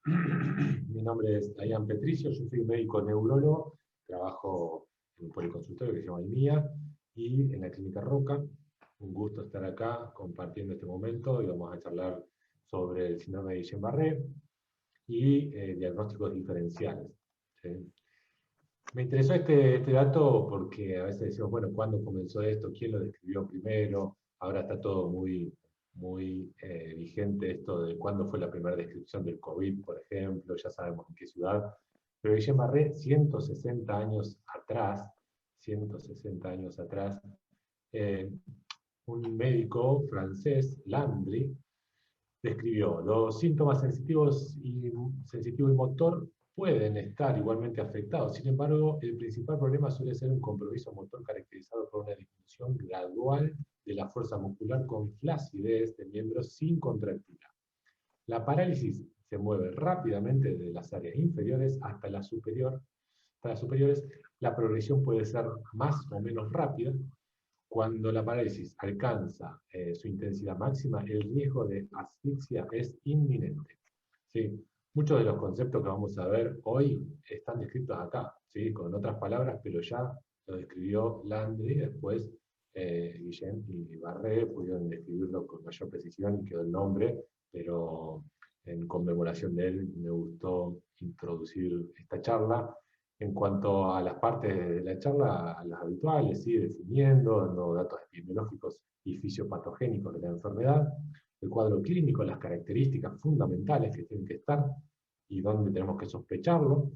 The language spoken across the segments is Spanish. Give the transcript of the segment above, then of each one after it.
Mi nombre es Dayan Petricio, yo soy médico neurólogo, trabajo en un policonsultorio que se llama IMIA y en la Clínica Roca. Un gusto estar acá compartiendo este momento y vamos a charlar sobre el síndrome de Guillain-Barré y diagnósticos diferenciales. ¿Sí? Me interesó este dato porque a veces decimos, bueno, ¿cuándo comenzó esto? ¿Quién lo describió primero? Ahora está todo muy vigente esto de cuándo fue la primera descripción del COVID, por ejemplo, ya sabemos en qué ciudad. Pero Guillain-Barré, 160 años atrás, eh, un médico francés, Landry, describió los síntomas sensitivo y motor pueden estar igualmente afectados. Sin embargo, el principal problema suele ser un compromiso motor caracterizado por una disminución gradual de la fuerza muscular con flacidez de miembros sin contractura. La parálisis se mueve rápidamente desde las áreas inferiores hasta las superiores. La progresión puede ser más o menos rápida. Cuando la parálisis alcanza su intensidad máxima, el riesgo de asfixia es inminente. ¿Sí? Muchos de los conceptos que vamos a ver hoy están descritos acá, ¿sí? Con otras palabras, pero ya lo describió Landry, después Guillain y Barré pudieron describirlo con mayor precisión y quedó el nombre, pero en conmemoración de él me gustó introducir esta charla. En cuanto a las partes de la charla, las habituales, ¿sí? Definiendo, dando datos epidemiológicos y fisiopatogénicos de la enfermedad, el cuadro clínico, las características fundamentales que tienen que estar y dónde tenemos que sospecharlo,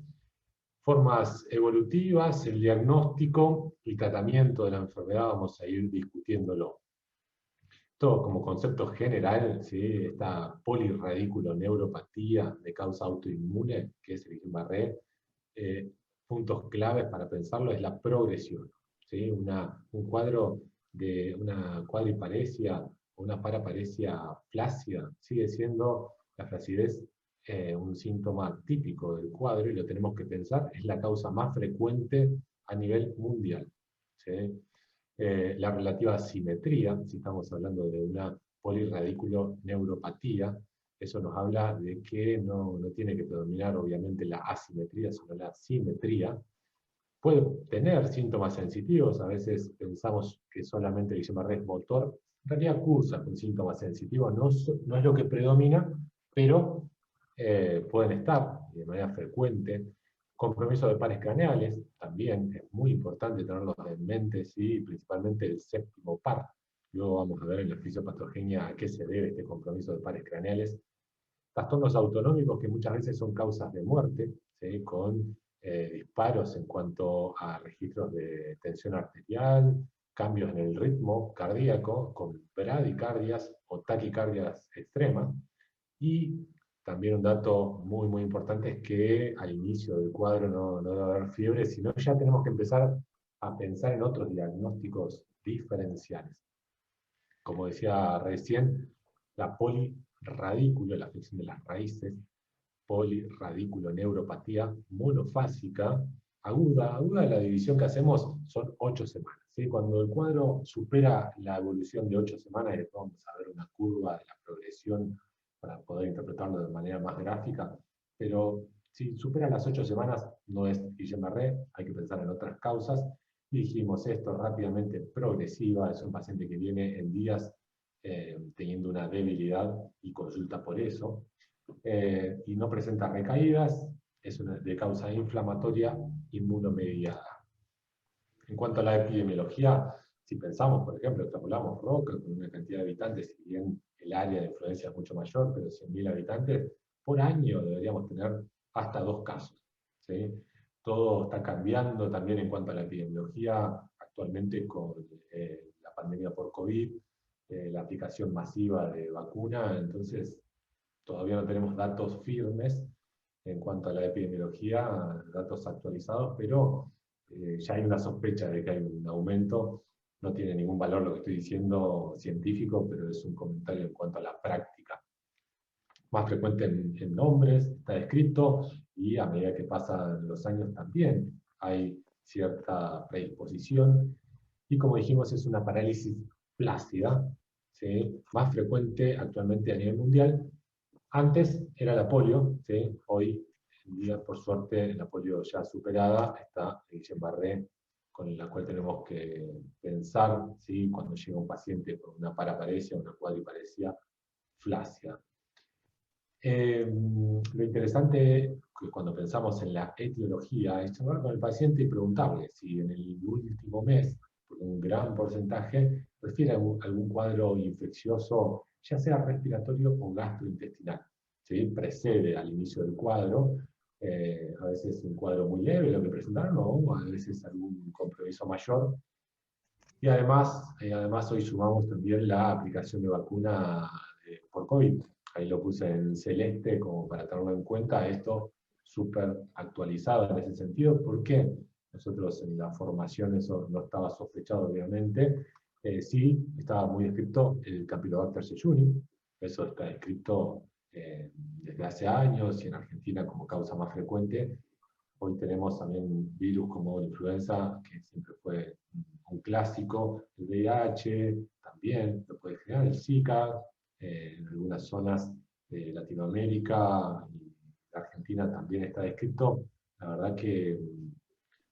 formas evolutivas, el diagnóstico y tratamiento de la enfermedad, vamos a ir discutiéndolo. Todo como concepto general, ¿sí? Esta polirradiculoneuropatía de causa autoinmune, que es el Guillain-Barré, puntos claves para pensarlo es la progresión. ¿Sí? Un cuadro de una cuadriparesia o una paraparesia flácida sigue siendo la flacidez un síntoma típico del cuadro y lo tenemos que pensar, es la causa más frecuente a nivel mundial. ¿Sí? La relativa simetría, si estamos hablando de una polirradiculoneuropatía, eso nos habla de que no tiene que predominar obviamente la asimetría, sino la simetría. Puede tener síntomas sensitivos, a veces pensamos que solamente el Guillain-Barré es motor, en realidad cursa con síntomas sensitivos, no es lo que predomina, pero pueden estar de manera frecuente. Compromiso de pares craneales, también es muy importante tenerlos en mente, ¿sí? Principalmente el séptimo par. Luego vamos a ver en la fisiopatogenia a qué se debe este compromiso de pares craneales. Trastornos autonómicos que muchas veces son causas de muerte, ¿sí? Con disparos en cuanto a registros de tensión arterial, cambios en el ritmo cardíaco, con bradicardias o taquicardias extremas. Y también un dato muy importante es que al inicio del cuadro no debe haber fiebre, sino ya tenemos que empezar a pensar en otros diagnósticos diferenciales. Como decía recién, la polirradículo, la afección de las raíces, polirradiculoneuropatía monofásica, aguda, la división que hacemos son 8 semanas. ¿Sí? Cuando el cuadro supera la evolución de 8 semanas, después vamos a ver una curva de la progresión para poder interpretarlo de manera más gráfica, pero si supera las 8 semanas no es Guillain-Barré, hay que pensar en otras causas. Dijimos esto rápidamente progresiva, es un paciente que viene en días teniendo una debilidad y consulta por eso, y no presenta recaídas, es de causa inflamatoria inmunomediada. En cuanto a la epidemiología, si pensamos, por ejemplo, extrapolamos Roca con una cantidad de habitantes, si bien el área de influencia es mucho mayor, pero 100.000 habitantes, por año deberíamos tener hasta 2 casos. ¿Sí? Todo está cambiando también en cuanto a la epidemiología, actualmente con la pandemia por COVID, la aplicación masiva de vacuna, entonces todavía no tenemos datos firmes en cuanto a la epidemiología, datos actualizados, pero ya hay una sospecha de que hay un aumento. No tiene ningún valor lo que estoy diciendo científico, pero es un comentario en cuanto a la práctica. Más frecuente en hombres, está descrito, y a medida que pasan los años también hay cierta predisposición. Y como dijimos, es una parálisis plácida, ¿sí? Más frecuente actualmente a nivel mundial, Antes era la polio, ¿sí? Hoy en día, por suerte, la polio ya superada, está el Guillain-Barré, con la cual tenemos que pensar, ¿sí? Cuando llega un paciente con una paraparesia, una cuadriparesia flácida. Lo interesante es que cuando pensamos en la etiología es charlar con el paciente y preguntarle si en el último mes, por un gran porcentaje, refiere a algún cuadro infeccioso, ya sea respiratorio o gastrointestinal. ¿Sí? Precede al inicio del cuadro, a veces un cuadro muy leve lo que presentaron, o a veces algún compromiso mayor. Y además hoy sumamos también la aplicación de vacuna por COVID. Ahí lo puse en celeste como para tenerlo en cuenta, esto súper actualizado en ese sentido. ¿Por qué? Nosotros en la formación eso no estaba sospechado, obviamente. Sí, estaba muy descrito el Campylobacter jejuni, eso está descrito desde hace años y en Argentina como causa más frecuente. Hoy tenemos también virus como la influenza, que siempre fue un clásico, el VIH también lo puede generar, el Zika, en algunas zonas de Latinoamérica y Argentina también está descrito. La verdad que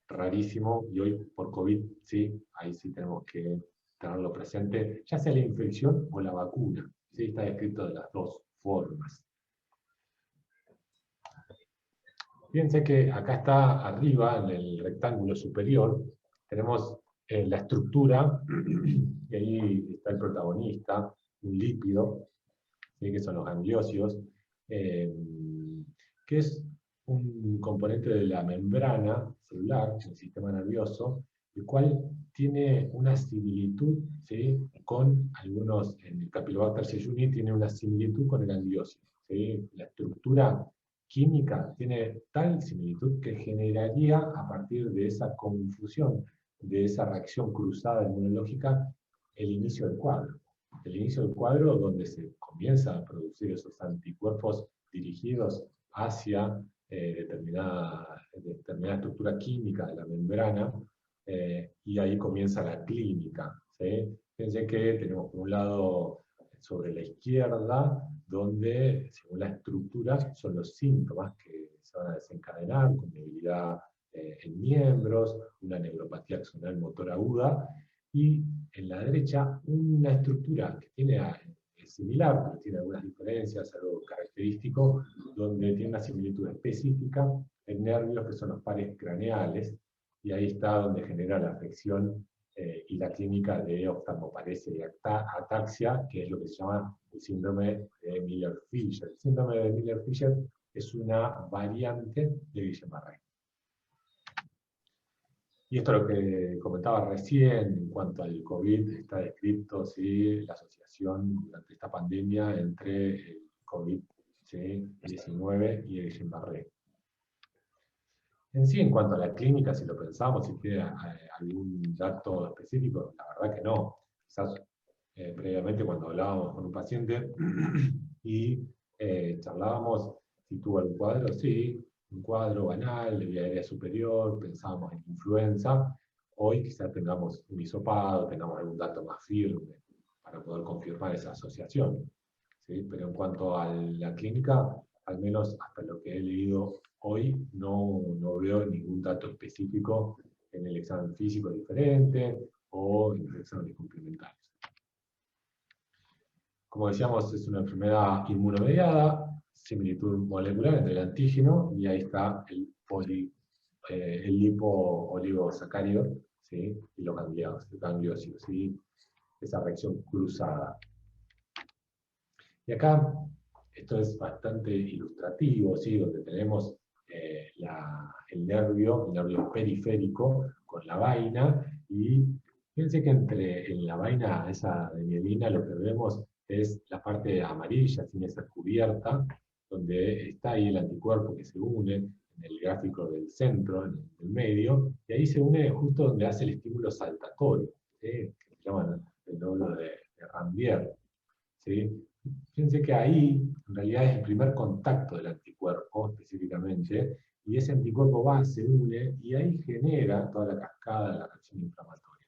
rarísimo, y hoy por COVID, sí, ahí sí tenemos que tenerlo presente, ya sea la infección o la vacuna, sí, está descrito de las dos formas. Fíjense que acá está arriba, en el rectángulo superior, tenemos la estructura, y ahí está el protagonista, un lípido, ¿sí? Que son los gangliosidos, eh, que es un componente de la membrana celular del sistema nervioso, el cual tiene una similitud, ¿sí? Con algunos, en el Campylobacter jejuni tiene una similitud con el gangliósido, ¿sí? La estructura química tiene tal similitud que generaría a partir de esa confusión, de esa reacción cruzada inmunológica, el inicio del cuadro. El inicio del cuadro donde se comienza a producir esos anticuerpos dirigidos hacia determinada estructura química de la membrana, y ahí comienza la clínica. ¿Sí? Fíjense que tenemos por un lado sobre la izquierda, donde según la estructura son los síntomas que se van a desencadenar, con debilidad en miembros, una neuropatía axonal motor aguda, y en la derecha una estructura que tiene es similar, pero tiene algunas diferencias, algo característico, donde tiene una similitud específica en nervios que son los pares craneales, y ahí está donde genera la afección y la clínica de oftalmoparesia y ataxia, que es lo que se llama el síndrome de Miller-Fisher. El síndrome de Miller-Fisher es una variante de Guillain-Barré. Y esto es lo que comentaba recién en cuanto al COVID, está descrito, ¿sí? La asociación durante esta pandemia entre el COVID-19 y el Guillain-Barré. En sí, en cuanto a la clínica, si lo pensamos, si tiene algún dato específico, la verdad que no. Quizás previamente cuando hablábamos con un paciente y charlábamos si tuvo algún cuadro, sí, un cuadro banal de vía aérea superior, pensábamos en influenza. Hoy quizás tengamos un hisopado, tengamos algún dato más firme para poder confirmar esa asociación. ¿Sí? Pero en cuanto a la clínica, al menos hasta lo que he leído hoy, no veo ningún dato específico en el examen físico diferente o en los exámenes complementarios. Como decíamos, es una enfermedad inmunomediada, similitud molecular entre el antígeno, y ahí está el lipo-oligosacárido, ¿sí? Y los gangliósidos, ¿sí? Esa reacción cruzada. Y acá, esto es bastante ilustrativo, ¿sí? Donde tenemos el nervio periférico con la vaina, y fíjense que en la vaina esa de mielina lo que vemos es la parte amarilla, sin esa cubierta, donde está ahí el anticuerpo que se une en el gráfico del centro, en el medio, y ahí se une justo donde hace el estímulo saltatorio, ¿sí? Que se llama el nódulo de Ranvier, ¿sí? Fíjense que ahí en realidad es el primer contacto del anticuerpo específicamente, y ese anticuerpo va, se une y ahí genera toda la cascada de la reacción inflamatoria.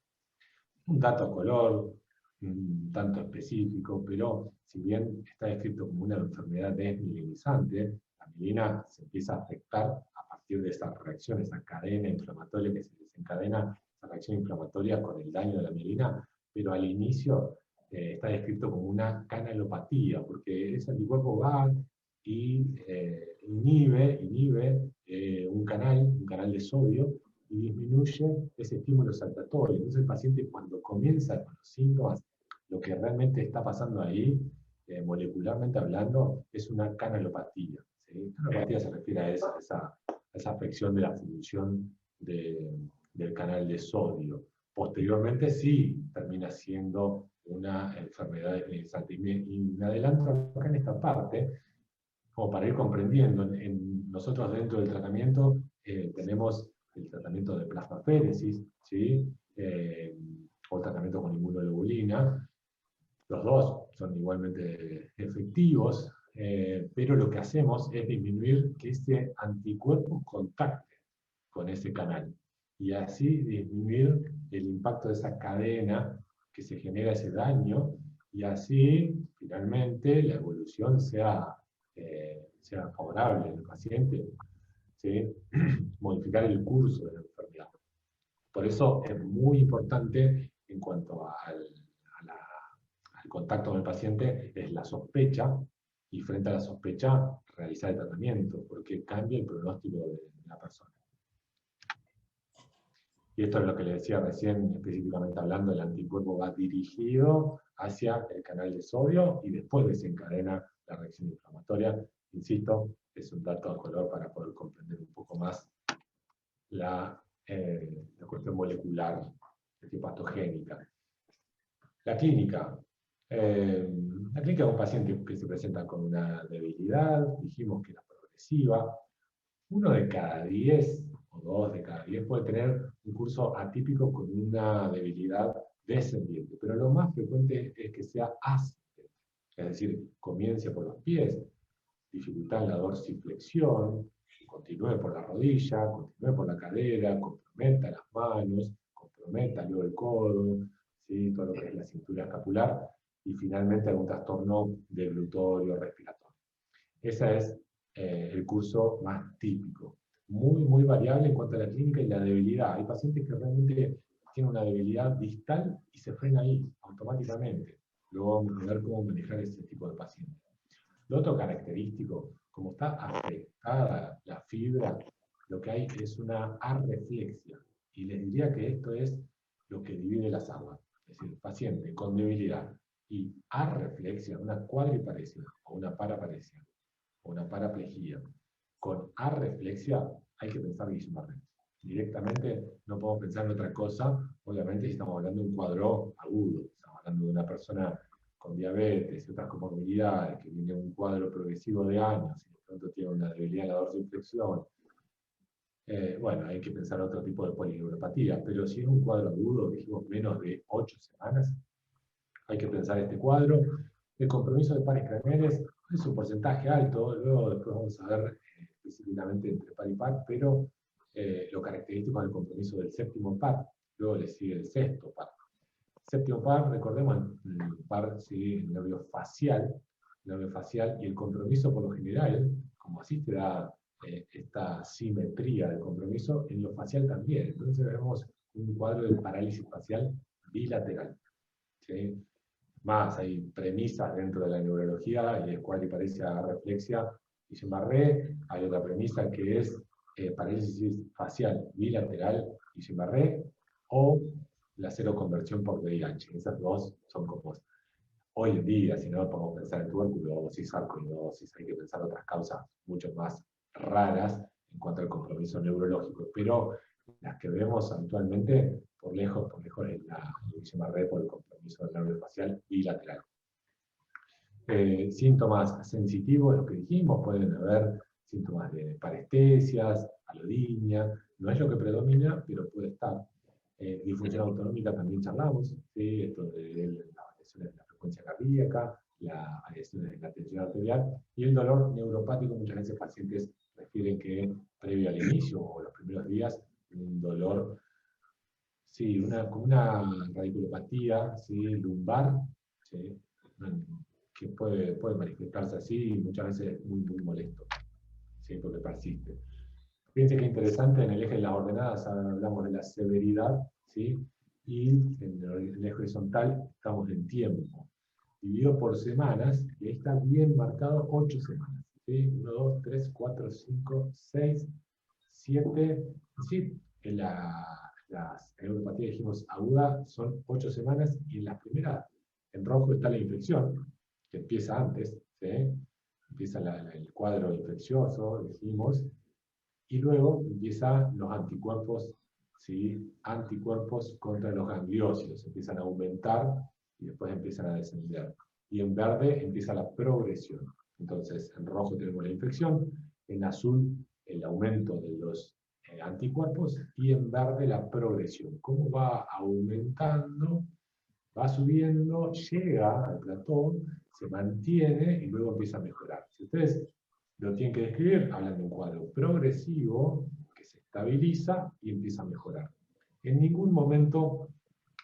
Un dato a color, un tanto específico, pero si bien está descrito como una enfermedad desmielinizante, la mielina se empieza a afectar a partir de esa reacción, esa cadena inflamatoria que se desencadena, esa reacción inflamatoria con el daño de la mielina, pero al inicio está descrito como una canalopatía, porque ese anticuerpo va y inhibe un canal de sodio, y disminuye ese estímulo saltatorio. Entonces el paciente, cuando comienza con los síntomas, lo que realmente está pasando ahí, molecularmente hablando, es una canalopatía. ¿Sí? Canalopatía se refiere a esa afección de la función del canal de sodio. Posteriormente sí termina siendo una enfermedad desmielinizante. Y me adelanto acá en esta parte, como para ir comprendiendo. Nosotros dentro del tratamiento tenemos el tratamiento de plasmaféresis, ¿sí? O tratamiento con inmunoglobulina. Los dos son igualmente efectivos, pero lo que hacemos es disminuir que ese anticuerpo contacte con ese canal y así disminuir el impacto de esa cadena que se genera ese daño, y así finalmente la evolución sea favorable en el paciente, ¿sí? Modificar el curso de la enfermedad. Por eso es muy importante en cuanto al contacto con el paciente, es la sospecha, y frente a la sospecha realizar el tratamiento, porque cambia el pronóstico de la persona. Y esto es lo que le decía recién, específicamente hablando, el anticuerpo va dirigido hacia el canal de sodio y después desencadena la reacción inflamatoria. Insisto, es un dato a color para poder comprender un poco más la cuestión molecular, patogénica. La clínica. La clínica es un paciente que se presenta con una debilidad, dijimos que era progresiva. 1 de cada 10 o 2 de cada 10 puede tener un curso atípico con una debilidad descendiente, pero lo más frecuente es que sea ascendente, es decir, comience por los pies, dificultad en la dorsiflexión, continúe por la rodilla, continúe por la cadera, comprometa las manos, comprometa luego el codo, ¿sí? Todo lo que es la cintura escapular, y finalmente algún trastorno deglutorio respiratorio. Ese es el curso más típico. Muy, muy variable en cuanto a la clínica y la debilidad. Hay pacientes que realmente tienen una debilidad distal y se frena ahí, automáticamente. Luego vamos a ver cómo manejar ese tipo de pacientes. Lo otro característico, como está afectada la fibra, lo que hay es una arreflexia. Y les diría que esto es lo que divide las aguas. Es decir, paciente con debilidad y arreflexia, una cuadriparesia o una paraparesia o una paraplegia con arreflexia, hay que pensar Guillain-Barré. Directamente no podemos pensar en otra cosa, obviamente si estamos hablando de un cuadro agudo, estamos hablando de una persona con diabetes y otras comorbilidades, que viene un cuadro progresivo de años y de pronto tiene una debilidad en la dorsiflexión. Bueno, hay que pensar otro tipo de polineuropatía, pero si es un cuadro agudo, dijimos menos de 8 semanas, hay que pensar este cuadro. El compromiso de pares craneales es un porcentaje alto, luego después vamos a ver específicamente entre par y par, pero lo característico es el compromiso del séptimo par, luego le sigue el sexto par. Séptimo par, recordemos, el par sigue el nervio facial, y el compromiso por lo general, como así te da esta simetría del compromiso, en lo facial también. Entonces vemos un cuadro de parálisis facial bilateral. ¿Sí? Más hay premisas dentro de la neurología, y es cuadriparesia reflexia Guillain-Barré. Hay otra premisa que es parálisis facial bilateral Guillain-Barré o la seroconversión por VIH. Esas dos son como hoy en día, si no podemos pensar en tuberculosis, sarcoidosis, hay que pensar otras causas mucho más raras en cuanto al compromiso neurológico, pero las que vemos habitualmente, por lejos es la Guillain-Barré por el compromiso del nervio facial bilateral. Síntomas sensitivos, lo que dijimos, pueden haber síntomas de parestesias, alodinia, no es lo que predomina, pero puede estar. Disfunción autonómica también charlamos, ¿sí? Esto de las variaciones de la frecuencia cardíaca, las variaciones de la tensión arterial, y el dolor neuropático. Muchas veces pacientes refieren que previo al inicio o los primeros días, un dolor, sí, como una radiculopatía, ¿sí? Lumbar, ¿sí? que puede manifestarse así y muchas veces muy, muy molesto, ¿sí? Porque persiste. Fíjense qué interesante, en el eje de las ordenadas hablamos de la severidad, ¿sí? Y en el eje horizontal estamos en tiempo. Dividido por semanas, y ahí está bien marcado 8 semanas. ¿Sí? 1, 2, 3, 4, 5, 6, 7. Sí, en las neuropatías dijimos aguda son 8 semanas, y en la primera, en rojo está la infección, que empieza antes, ¿sí? Empieza el cuadro infeccioso, decimos, y luego empiezan los anticuerpos, ¿sí? Anticuerpos contra los gangliósidos, empiezan a aumentar y después empiezan a descender. Y en verde empieza la progresión. Entonces, en rojo tenemos la infección, en azul el aumento de los anticuerpos, y en verde la progresión. ¿Cómo va aumentando? Va subiendo, llega al plató, se mantiene y luego empieza a mejorar. Si ustedes lo tienen que describir, hablan de un cuadro progresivo que se estabiliza y empieza a mejorar. En ningún momento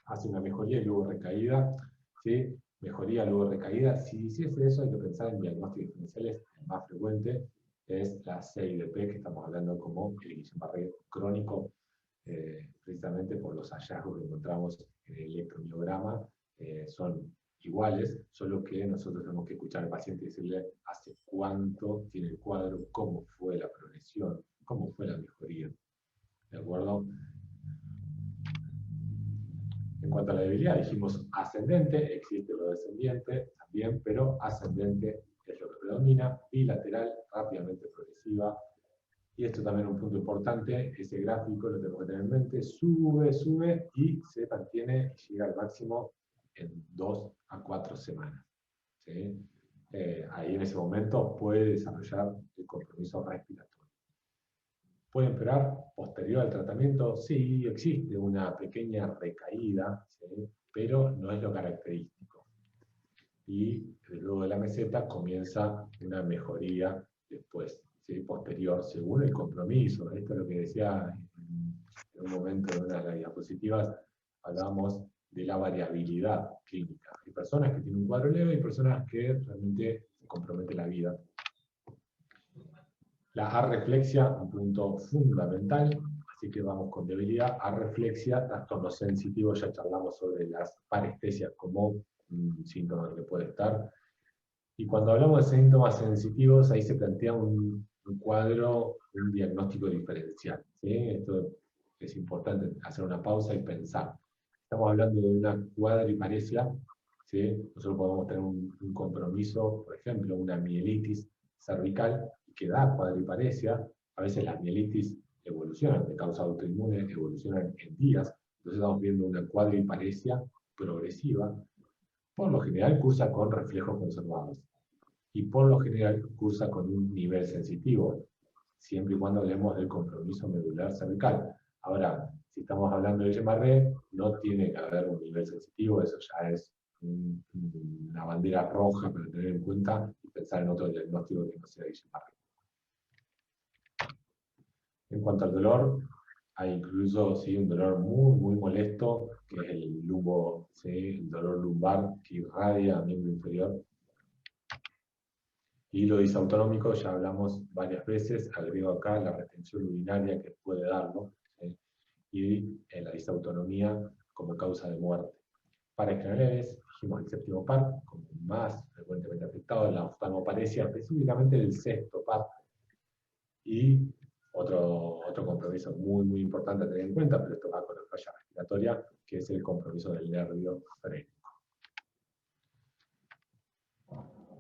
hace una mejoría y luego recaída, ¿sí? Mejoría, luego recaída. Si hiciese eso, hay que pensar en diagnósticos diferenciales. El más frecuente es la CIDP, que estamos hablando como el Guillain-Barré crónico, precisamente por los hallazgos que encontramos en el electromiograma. Son iguales, solo que nosotros tenemos que escuchar al paciente y decirle hace cuánto tiene el cuadro, cómo fue la progresión, cómo fue la mejoría. ¿De acuerdo? En cuanto a la debilidad, dijimos ascendente, existe lo descendiente también, pero ascendente es lo que predomina, bilateral, rápidamente progresiva. Y esto también es un punto importante, ese gráfico lo tenemos que tener en mente, sube, sube y se mantiene y llega al máximo en 2 a 4 semanas. ¿Sí? Ahí en ese momento puede desarrollar el compromiso respiratorio. ¿Puede empeorar posterior al tratamiento? Sí, existe una pequeña recaída, ¿sí? Pero no es lo característico. Y luego de la meseta comienza una mejoría después, ¿sí? Posterior, según el compromiso. Esto es lo que decía en un momento de una de las diapositivas, hablábamos de la variabilidad clínica. Hay personas que tienen un cuadro leve y personas que realmente se compromete la vida. La arreflexia, un punto fundamental, así que vamos con debilidad. Arreflexia, trastornos sensitivos, ya charlamos sobre las parestesias como un síntoma que puede estar. Y cuando hablamos de síntomas sensitivos, ahí se plantea un cuadro, un diagnóstico diferencial, ¿sí? Esto es importante, hacer una pausa y pensar. Estamos hablando de una cuadriparesia, ¿sí? Nosotros podemos tener un compromiso, por ejemplo, una mielitis cervical, que da cuadriparesia. A veces las mielitis evolucionan, de causa autoinmune, evolucionan en días. Entonces estamos viendo una cuadriparesia progresiva. Por lo general cursa con reflejos conservados. Y por lo general cursa con un nivel sensitivo, siempre y cuando hablemos del compromiso medular cervical. Ahora, si estamos hablando de Guillain-Barré, no tiene que haber un nivel sensitivo, eso ya es una bandera roja para tener en cuenta y pensar en otro diagnóstico que no sea Guillain-Barré. En cuanto al dolor, hay incluso ¿sí? Un dolor muy, muy molesto, que es el lumbo, ¿sí? El dolor lumbar que irradia a miembro inferior. Y lo disautonómico, ya hablamos varias veces, agrego acá la retención urinaria que puede darlo, ¿sí? Y en la disautonomía como causa de muerte. Para extrañales, dijimos el séptimo par, como más frecuentemente afectado, la oftalmoparesia, específicamente el sexto par. Y otro compromiso muy, muy importante a tener en cuenta, pero esto va con la falla respiratoria, que es el compromiso del nervio frénico.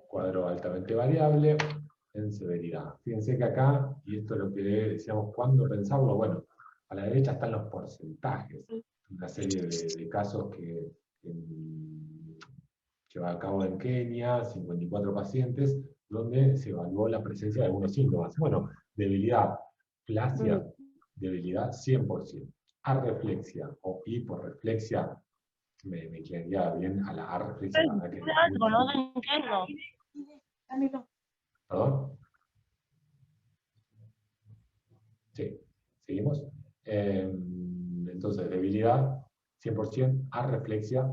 Cuadro altamente variable en severidad. Fíjense que acá, y esto es lo que decíamos, ¿cuándo pensarlo? Bueno, a la derecha están los porcentajes, una serie de casos que lleva a cabo en Kenia, 54 pacientes, donde se evaluó la presencia de algunos síntomas. Bueno, debilidad, plasia, debilidad 100%. Arreflexia o hiporreflexia, me quedaría bien a la arreflexia, la verdad que algo, no entiendo. ¿Perdón? Sí, seguimos. Entonces, debilidad 100%, arreflexia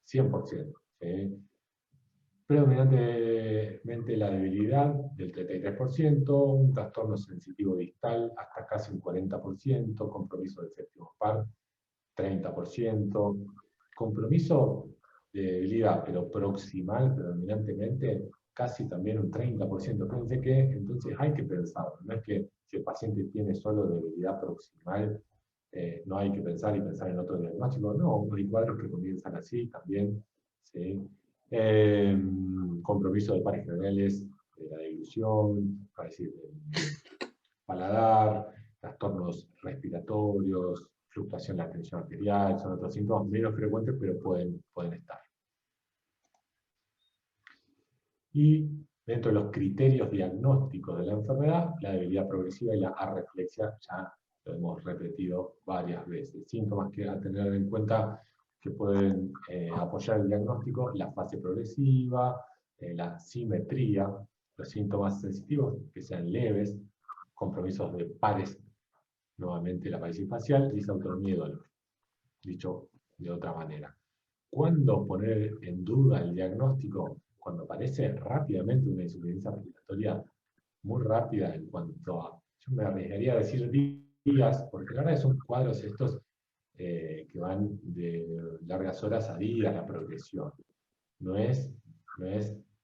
100%. ¿Sí? Predominantemente la debilidad del 33%, un trastorno sensitivo distal hasta casi un 40%, compromiso del séptimo par 30%, compromiso de debilidad, pero proximal predominantemente, casi también un 30%. Fíjense que entonces hay que pensar, no es que si el paciente tiene solo debilidad proximal, no hay que pensar y pensar en otro diagnóstico, no, hay cuadros que comienzan así también, ¿sí? Compromiso de pares generales, de la dilución, para decir, paladar, trastornos respiratorios, fluctuación de la tensión arterial, son otros síntomas menos frecuentes, pero pueden estar. Y dentro de los criterios diagnósticos de la enfermedad, la debilidad progresiva y la arreflexia ya lo hemos repetido varias veces. Síntomas que a tener en cuenta que pueden apoyar el diagnóstico: la fase progresiva, la simetría, los síntomas sensitivos que sean leves, compromisos de pares, nuevamente la paresis facial, disautonomía y dolor. Dicho de otra manera. ¿Cuándo poner en duda el diagnóstico? Cuando aparece rápidamente una insuficiencia respiratoria muy rápida en cuanto a, yo me arriesgaría a decir días, porque la verdad son cuadros estos que van de largas horas a días la progresión. No es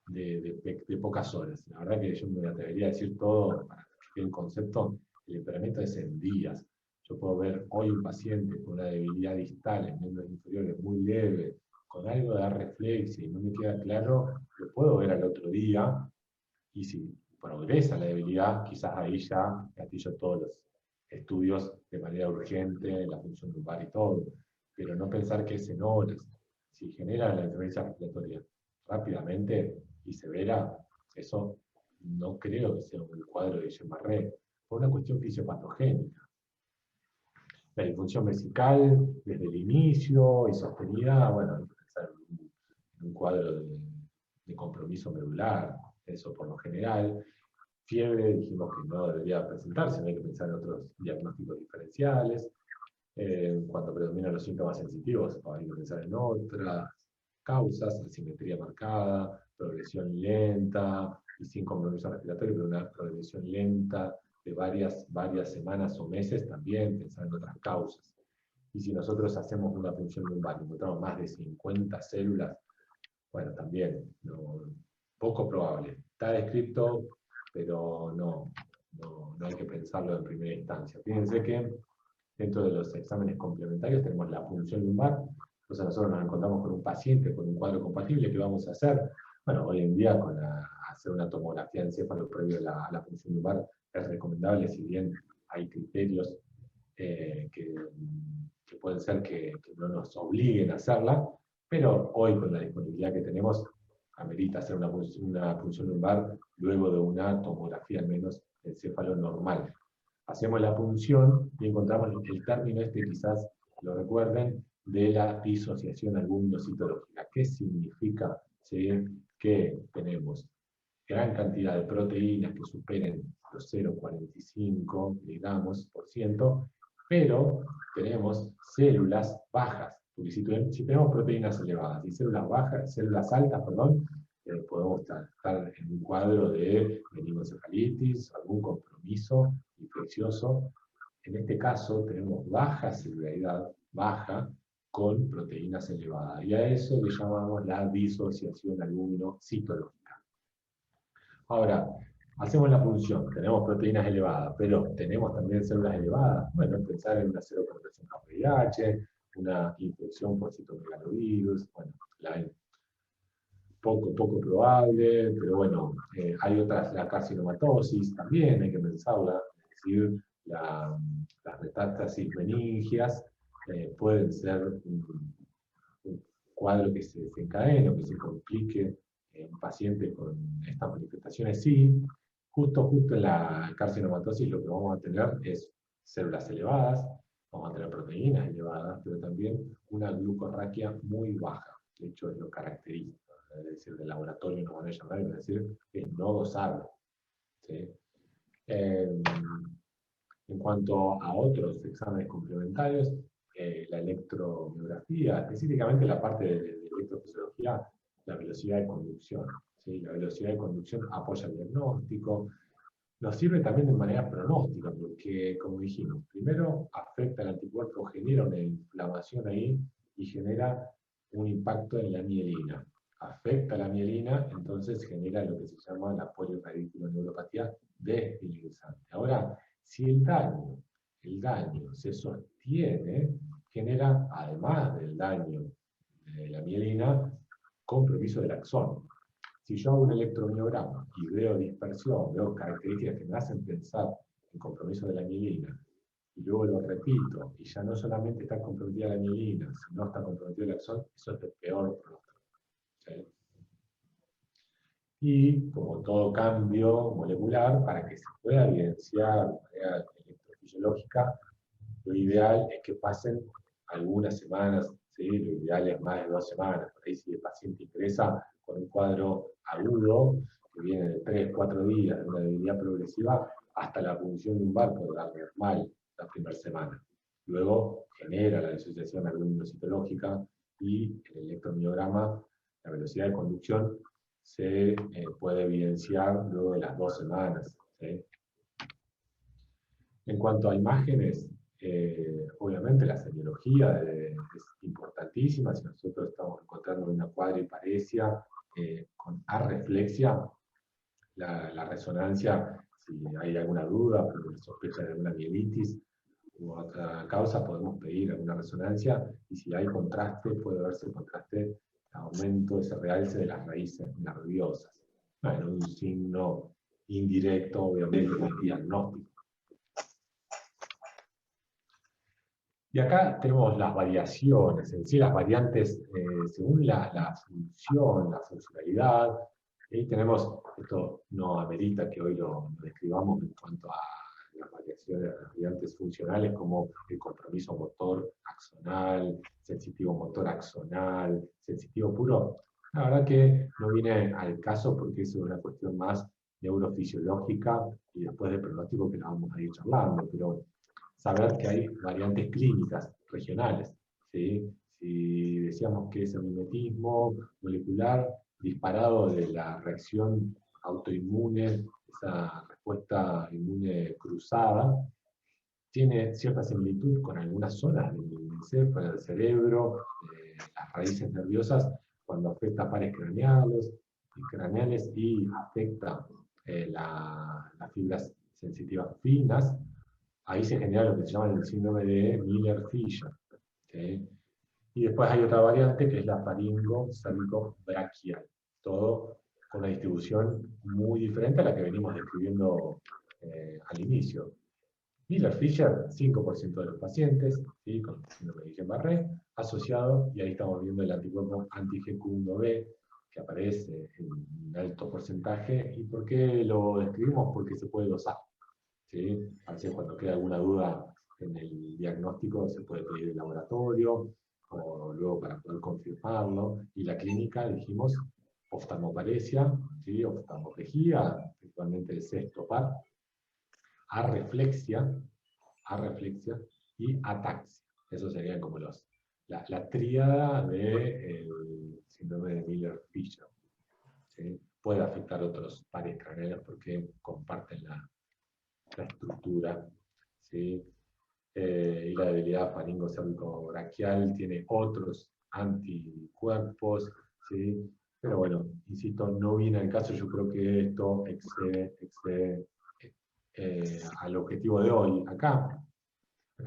de pocas horas. La verdad que yo me atrevería a decir todo, para que quede el concepto, el empeoramiento es en días. Yo puedo ver hoy un paciente con una debilidad distal en miembros inferiores muy leve, con algo de reflexia y no me queda claro, lo puedo ver al otro día, y si progresa la debilidad, quizás ahí ya gatillo todos los estudios de manera urgente, la función lumbar y todo, pero no pensar que es en horas. Si genera la interferencia respiratoria rápidamente y severa, eso no creo que sea un cuadro de Guillain-Barré, por una cuestión fisiopatogénica. La disfunción vesical desde el inicio y sostenida, bueno, hay que pensar en un cuadro de compromiso medular, eso por lo general. Fiebre, dijimos que no debería presentarse, no hay que pensar en otros diagnósticos diferenciales. Cuando predominan los síntomas sensitivos, hay que pensar en otras causas: asimetría marcada, progresión lenta, y sin compromiso respiratorio, pero una progresión lenta de varias semanas o meses, también pensar en otras causas. Y si nosotros hacemos una punción lumbar y encontramos más de 50 células, bueno, también, poco probable. Está descrito, pero no hay que pensarlo en primera instancia. Fíjense que dentro de los exámenes complementarios tenemos la punción lumbar. Entonces nosotros nos encontramos con un paciente con un cuadro compatible. ¿Qué vamos a hacer? Bueno, hoy en día con hacer una tomografía de encéfalo previo a la punción lumbar es recomendable, si bien hay criterios que pueden ser que no nos obliguen a hacerla, pero hoy con la disponibilidad que tenemos, amerita hacer una punción lumbar luego de una tomografía al menos encéfalo normal. Hacemos la punción y encontramos el término este, quizás lo recuerden, de la disociación albumino-citológica. ¿Qué significa? ¿Sí? Que tenemos gran cantidad de proteínas que superen los 0,45 miligramos por ciento, pero tenemos células bajas. Porque si tenemos proteínas elevadas y células bajas, células altas, perdón, podemos estar en un cuadro de meningoencefalitis, algún compromiso infeccioso. En este caso tenemos baja celularidad, baja, con proteínas elevadas. Y a eso le llamamos la disociación albumino-citológica. Ahora, hacemos la punción, tenemos proteínas elevadas, pero tenemos también células elevadas. Bueno, pensar en una seroconversión a VIH, una infección por citomegalovirus, bueno, poco probable, pero bueno, hay otras, la carcinomatosis también hay que pensarla, es decir, las metástasis meningias pueden ser un cuadro que se desencadene o que se complique en un paciente con estas manifestaciones. Sí, justo en la carcinomatosis lo que vamos a tener es células elevadas, vamos a tener proteínas elevadas, pero también una glucorraquia muy baja. De hecho, es lo característico. Es decir, del laboratorio nos van a llamar y van a decir que es no dosable. ¿Sí? En cuanto a otros exámenes complementarios, la electromiografía, específicamente la parte de electrofisiología, la velocidad de conducción. ¿Sí? La velocidad de conducción apoya el diagnóstico, nos sirve también de manera pronóstica, porque, como dijimos, primero afecta al anticuerpo, genera una inflamación ahí y genera un impacto en la mielina. Afecta a la mielina, entonces genera lo que se llama la polirradiculoneuropatía desmielinizante. Ahora, si el daño se sostiene, genera, además del daño de la mielina, compromiso del axón. Si yo hago un electromiograma y veo dispersión, veo características que me hacen pensar en compromiso de la mielina, y luego lo repito, y ya no solamente está comprometida la mielina, sino está comprometido el axón, eso es el peor pronóstico. ¿Sí? Y como todo cambio molecular, para que se pueda evidenciar de manera electrofisiológica, lo ideal es que pasen algunas semanas, ¿sí? Lo ideal es más de 2 semanas. Por ahí, si el paciente ingresa con un cuadro agudo, que viene de 3, 4 días, de una debilidad progresiva, hasta la punción lumbar puede dar normal la primera semana. Luego genera la disociación alumino-citológica y el electromiograma, la velocidad de conducción, se puede evidenciar luego de las 2 semanas. ¿Sí? En cuanto a imágenes, obviamente la semiología es importantísima. Si nosotros estamos encontrando una cuadriparesia con arreflexia, la resonancia, si hay alguna duda, porque sospecha de alguna mielitis u otra causa, podemos pedir alguna resonancia, y si hay contraste, puede verse contraste, aumento, ese realce de las raíces nerviosas. Bueno, un signo indirecto, obviamente, de diagnóstico. Y acá tenemos las variaciones, en sí las variantes según la función, la funcionalidad. Y tenemos, esto no amerita que hoy lo describamos en cuanto a las variaciones, las variantes funcionales, como el compromiso motor axonal, sensitivo motor axonal, sensitivo puro. La verdad que no viene al caso porque es una cuestión más neurofisiológica y después de pronóstico que la vamos a ir charlando, pero saber que hay variantes clínicas regionales. ¿Sí? Si decíamos que es el mimetismo molecular disparado de la reacción autoinmune, esa respuesta inmune cruzada, tiene cierta similitud con algunas zonas del encéfalo, del cerebro, las raíces nerviosas, cuando afecta pares craneales y afecta las fibras sensitivas finas. Ahí se genera lo que se llama el síndrome de Miller-Fisher. ¿Sí? Y después hay otra variante que es la faringo-cérvico-braquial. Todo con una distribución muy diferente a la que venimos describiendo al inicio. Miller-Fisher, 5% de los pacientes, ¿sí? Con síndrome de Guillain-Barré, asociado, y ahí estamos viendo el anticuerpo anti-GQ1B, que aparece en un alto porcentaje. ¿Y por qué lo describimos? Porque se puede dosar. ¿Sí? A veces cuando queda alguna duda en el diagnóstico se puede pedir el laboratorio, o luego para poder confirmarlo. Y la clínica, dijimos, oftalmoparesia, ¿sí? Oftalmoplegia, principalmente el sexto par, arreflexia y ataxia. Esos serían como la tríada del síndrome de Miller-Fisher. ¿Sí? Puede afectar otros pares craneales porque comparten la estructura. ¿Sí? Y la debilidad faringo-cérvico-braquial tiene otros anticuerpos. ¿Sí? Pero bueno, insisto, no viene al caso. Yo creo que esto excede al objetivo de hoy. Acá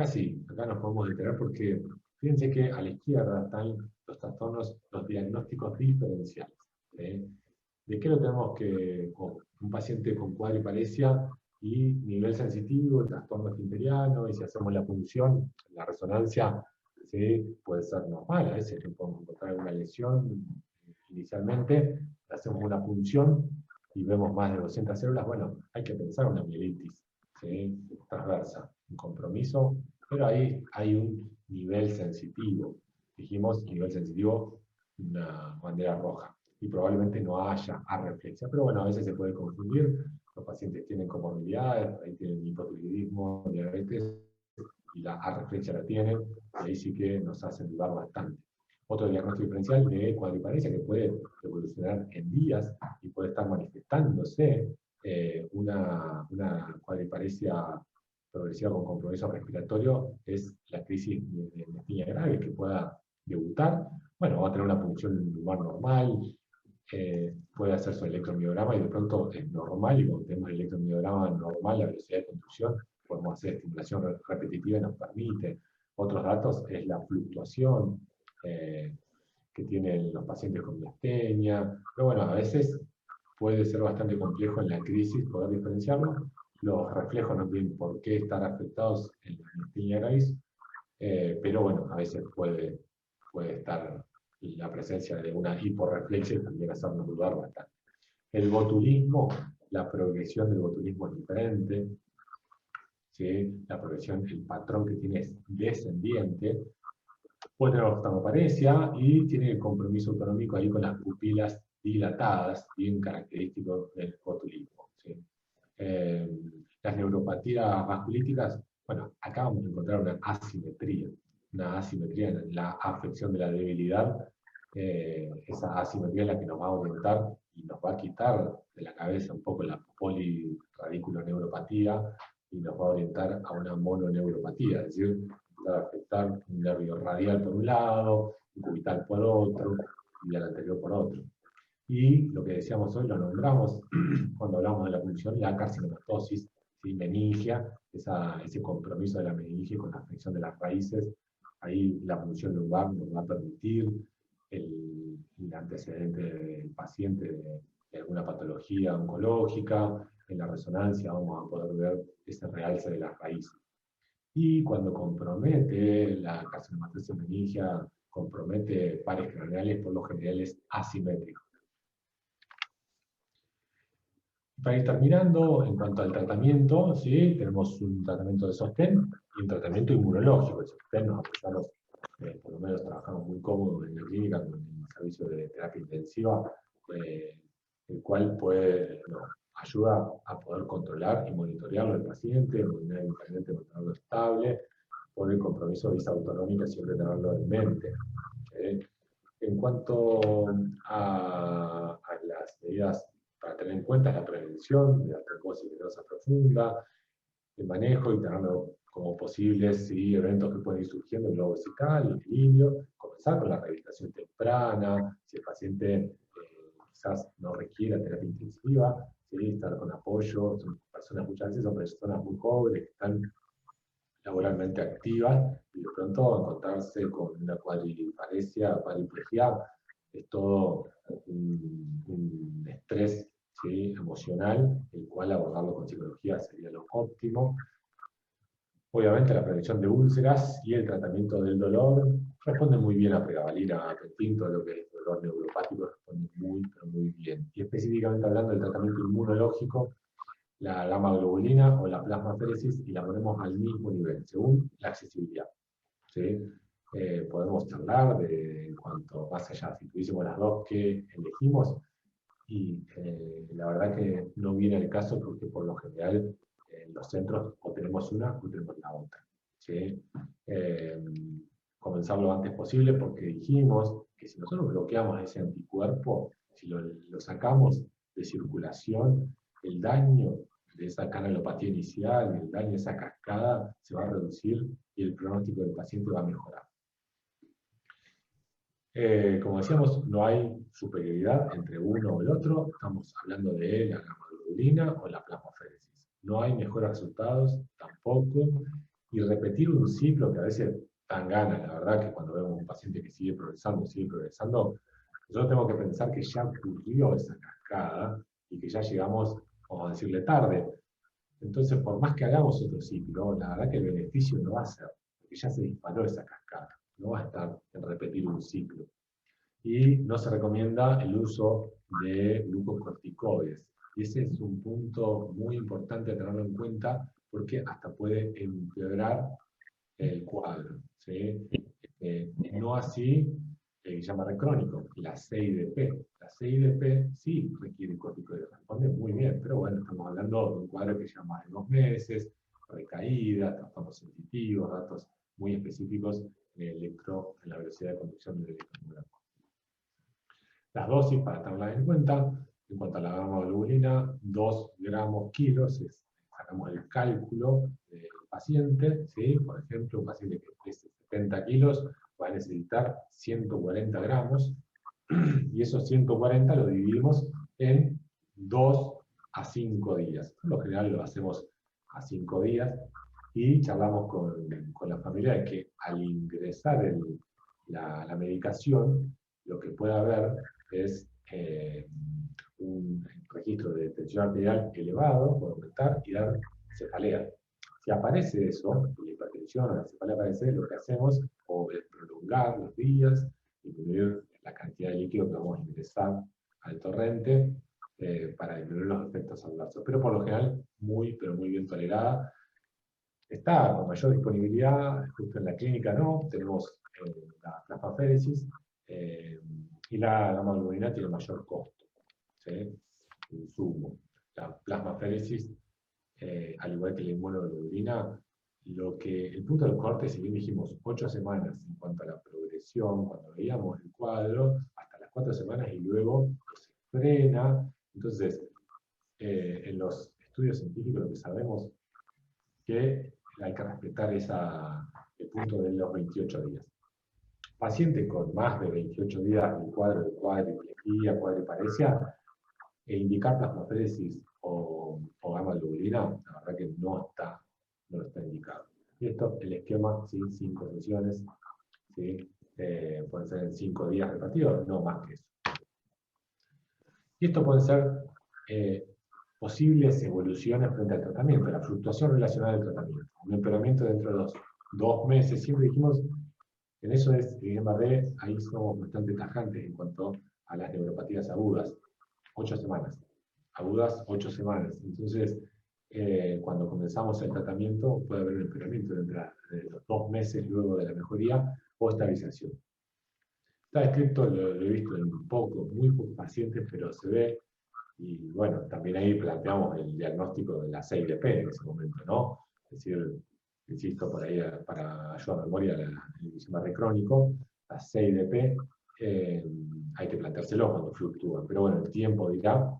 sí, acá nos podemos detener porque fíjense que a la izquierda están los trastornos, los diagnósticos diferenciales. ¿Sí? ¿De qué lo tenemos que, un paciente con cuadriparesia y nivel sensitivo, trastorno esfinteriano, y si hacemos la punción, la resonancia, ¿sí? Puede ser normal, a veces podemos encontrar alguna lesión inicialmente, hacemos una punción y vemos más de 200 células, bueno, hay que pensar una mielitis, ¿sí? Transversa, un compromiso, pero ahí hay un nivel sensitivo. Dijimos, nivel sensitivo, una bandera roja, y probablemente no haya arreflexia, pero bueno, a veces se puede confundir. Los pacientes tienen comorbilidades, ahí tienen hipotiroidismo, diabetes, y la arreflexia la tienen, y ahí sí que nos hacen dudar bastante. otro diagnóstico diferencial de cuadriparesia que puede evolucionar en días y puede estar manifestándose una cuadriparesia progresiva con compromiso respiratorio, es la crisis de miastenia grave que pueda debutar. Bueno, va a tener una punción lumbar normal, puede hacer su electromiograma y de pronto es normal, y cuando tenemos el electromiograma normal, la velocidad de conducción, podemos hacer estimulación repetitiva y nos permite. Otros datos es la fluctuación que tienen los pacientes con miastenia, pero bueno, a veces puede ser bastante complejo en la crisis poder diferenciarlo. Los reflejos no tienen por qué estar afectados en la miastenia gravis, pero bueno, a veces puede estar la presencia de una hiporreflexia y también hacernos dudar bastante. El botulismo, la progresión del botulismo es diferente, ¿sí? La progresión, el patrón que tiene es descendiente, puede tener oftalmoparesia y tiene el compromiso autonómico ahí con las pupilas dilatadas, bien característico del botulismo, ¿sí? Las neuropatías vasculíticas, bueno, acá vamos a encontrar una asimetría en la afección de la debilidad. Esa asimetría es la que nos va a orientar y nos va a quitar de la cabeza un poco la poliradiculoneuropatía y nos va a orientar a una mononeuropatía, es decir, va a afectar un nervio radial por un lado, un cubital por otro, y al anterior por otro. Y lo que decíamos hoy, lo nombramos cuando hablamos de la punción, la carcinomatosis, ¿sí? Meningia, ese compromiso de la meningia con la afección de las raíces. Ahí la punción lumbar nos va a permitir el antecedente del paciente de alguna patología oncológica. En la resonancia vamos a poder ver ese realce de las raíces. Y cuando compromete la carcinomatosis meningia, compromete pares craneales, por lo general es asimétrico. Para ir terminando, en cuanto al tratamiento, ¿sí? Tenemos un tratamiento de sostén y un tratamiento inmunológico. El sostén nos apoyamos, por lo menos trabajamos muy cómodos en la clínica con el servicio de terapia intensiva, el cual nos ayuda a poder controlar y monitorearlo al paciente, de manera independiente, mantenerlo estable, por el compromiso de visa autonómica, siempre tenerlo en mente. En cuanto a las medidas para tener en cuenta, la prevención de la trombosis venosa profunda, el manejo y tenerlo como posibles, ¿sí? Eventos que pueden ir surgiendo, el globo vesical, el ilio, comenzar con la rehabilitación temprana, si el paciente quizás no requiera terapia intensiva, ¿sí? Estar con apoyo, son personas, muchas veces son personas muy jóvenes que están laboralmente activas y de pronto encontrarse con una cuadriparesia, cuadriplegia, es todo un estrés, ¿sí? Emocional, el cual abordarlo con psicología sería lo óptimo. Obviamente la prevención de úlceras y el tratamiento del dolor responden muy bien a pregabalina, a Pentin, todo lo que es dolor neuropático responde muy, pero muy bien. Y específicamente hablando del tratamiento inmunológico, la gamma globulina o la plasmaféresis y la ponemos al mismo nivel, según la accesibilidad, ¿sí? Podemos charlar en cuanto más allá, si tuviésemos las dos que elegimos, y la verdad que no viene el caso porque por lo general en los centros o tenemos una o tenemos la otra, ¿sí? Comenzar lo antes posible porque dijimos que si nosotros bloqueamos ese anticuerpo, si lo sacamos de circulación, el daño de esa canalopatía inicial, el daño de esa cascada se va a reducir y el pronóstico del paciente va a mejorar. Como decíamos, no hay superioridad entre uno o el otro, estamos hablando de la gamma globulina o la plasmaféresis. No hay mejores resultados tampoco, y repetir un ciclo que a veces dan ganas, la verdad que cuando vemos un paciente que sigue progresando, nosotros tenemos que pensar que ya ocurrió esa cascada y que ya llegamos, vamos a decirle, tarde. Entonces, por más que hagamos otro ciclo, la verdad que el beneficio no va a ser, porque ya se disparó esa cascada, no va a estar en repetir un ciclo. Y no se recomienda el uso de glucocorticoides. Y ese es un punto muy importante a tenerlo en cuenta, porque hasta puede empeorar el cuadro, ¿sí? No así el que se llama recrónico, la CIDP. La CIDP sí requiere corticoides, responde muy bien, pero bueno, estamos hablando de un cuadro que lleva más de 2 meses, recaída, trastornos sensitivos, datos muy específicos en la velocidad de conducción del electromiograma. Las dosis, para tenerlas en cuenta, en cuanto a la gamma-globulina, 2 gramos kilos, sacamos el cálculo del paciente, ¿sí? Por ejemplo, un paciente que pese 70 kilos va a necesitar 140 gramos, y esos 140 lo dividimos en 2 a 5 días. Por lo general lo hacemos a 5 días, y charlamos con la familia de que al ingresar la medicación, lo que puede haber es un registro de tensión arterial elevado, puede aumentar y dar cefalea. Si aparece eso, la hipertensión o la cefalea aparece, lo que hacemos es prolongar los días, disminuir la cantidad de líquido que vamos a ingresar al torrente para disminuir los efectos adversos. Pero por lo general, pero muy bien tolerada. Está con mayor disponibilidad, justo en la clínica no, tenemos la plasmaféresis, y la gamma-globulina tiene mayor costo, ¿sí? Insumo. La plasmaféresis, al igual que la inmunoglobulina, el punto del corte, si bien dijimos 8 semanas en cuanto a la progresión, cuando veíamos el cuadro, hasta las 4 semanas y luego se frena. Entonces, en los estudios científicos lo que sabemos que hay que respetar el punto de los 28 días. Paciente con más de 28 días en cuadro de cuadriplegia, cuadriparesia, e indicar plasmaféresis o gamma-globulina, la verdad que no está indicado. Y esto, el esquema, ¿sí? 5 sesiones, ¿sí? Pueden ser en 5 días repartidos, no más que eso. Y esto pueden ser posibles evoluciones frente al tratamiento, la fluctuación relacionada al tratamiento, un empeoramiento dentro de los 2 meses. Siempre dijimos, en eso ahí somos bastante tajantes en cuanto a las neuropatías agudas. 8 semanas. Agudas, 8 semanas. Entonces, cuando comenzamos el tratamiento, puede haber un empeoramiento dentro de los 2 meses luego de la mejoría o estabilización. Está descrito, lo he visto en muy pocos pacientes, pero se ve. Y bueno, también ahí planteamos el diagnóstico de la 6DP en ese momento, ¿no? Es decir, insisto, por ahí para ayudar a memoria, el sistema crónico, la 6DP, hay que planteárselo cuando fluctúan. Pero bueno, el tiempo dirá,